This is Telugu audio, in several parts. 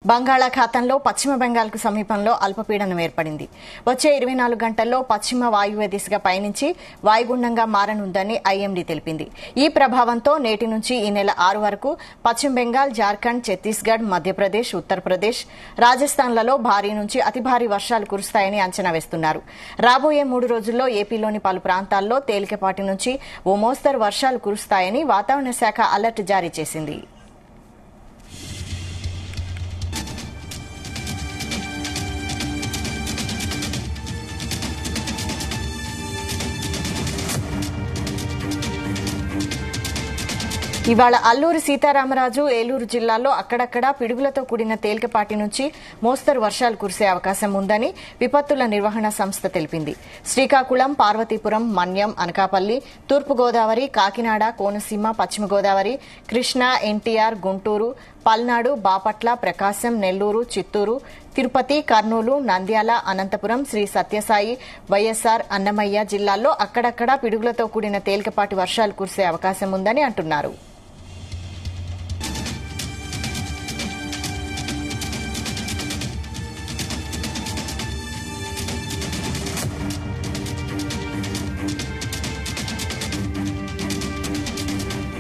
బంగాళాఖాతంలో పశ్చిమ బెంగాల్కు సమీపంలో అల్పపీడనం ఏర్పడింది. వచ్చే 24 గంటల్లో పశ్చిమ వాయువ్య దిశగా పయనించి వాయుగుండంగా మారనుందని ఐఎండీ తెలిపింది. ఈ ప్రభావంతో నేటి నుంచి ఈ నెల 6 వరకు పశ్చిమ బెంగాల్, జార్ఖండ్, ఛత్తీస్గఢ్, మధ్యప్రదేశ్, ఉత్తరప్రదేశ్, రాజస్థాన్లలో భారీ నుంచి అతి భారీ వర్షాలు కురుస్తాయని అంచనా వేస్తున్నారు. రాబోయే 3 రోజుల్లో ఏపీలోని పలు ప్రాంతాల్లో తేలికపాటి నుంచి ఓ మోస్తరు వర్షాలు కురుస్తాయని వాతావరణ శాఖ అలర్ట్ జారీ చేసింది. ఇవాళ అల్లూరి సీతారామరాజు, ఏలూరు జిల్లాల్లో అక్కడక్కడా పిడుగులతో కూడిన తేలికపాటి నుంచి మోస్తరు వర్షాలు కురిసే అవకాశం ఉందని విపత్తుల నిర్వహణ సంస్థ తెలిపింది. శ్రీకాకుళం, పార్వతీపురం, మన్యం, అనకాపల్లి, తూర్పుగోదావరి, కాకినాడ, కోనసీమ, పశ్చిమ గోదావరి, కృష్ణా, ఎన్టీఆర్, గుంటూరు, పల్నాడు, బాపట్ల, ప్రకాశం, నెల్లూరు, చిత్తూరు, తిరుపతి, కర్నూలు, నంద్యాల, అనంతపురం, శ్రీ సత్యసాయి, వైఎస్ఆర్, అన్నమయ్య జిల్లాల్లో అక్కడక్కడా పిడుగులతో కూడిన తేలికపాటి వర్షాలు కురిసే అవకాశం ఉందని అంటున్నారు.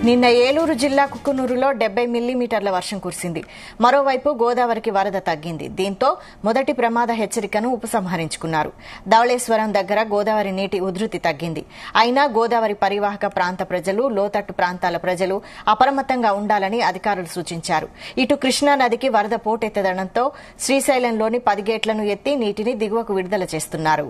నిన్న ఏలూరు జిల్లా కుక్కునూరులో 70 మిల్లీమీటర్ల వర్షం కురిసింది. మరోవైపు గోదావరికి వరద తగ్గింది. దీంతో మొదటి ప్రమాద హెచ్చరికను ఉపసంహరించుకున్నారు. ధవళేశ్వరం దగ్గర గోదావరి నీటి ఉధృతి తగ్గింది. అయినా గోదావరి పరివాహక ప్రాంత ప్రజలు, లోతట్టు ప్రాంతాల ప్రజలు అప్రమత్తంగా ఉండాలని అధికారులు సూచించారు. ఇటు కృష్ణా నదికి వరద పోటెత్తడంతో శ్రీశైలంలోని 10 గేట్లను ఎత్తి నీటిని దిగువకు విడుదల చేస్తున్నారు.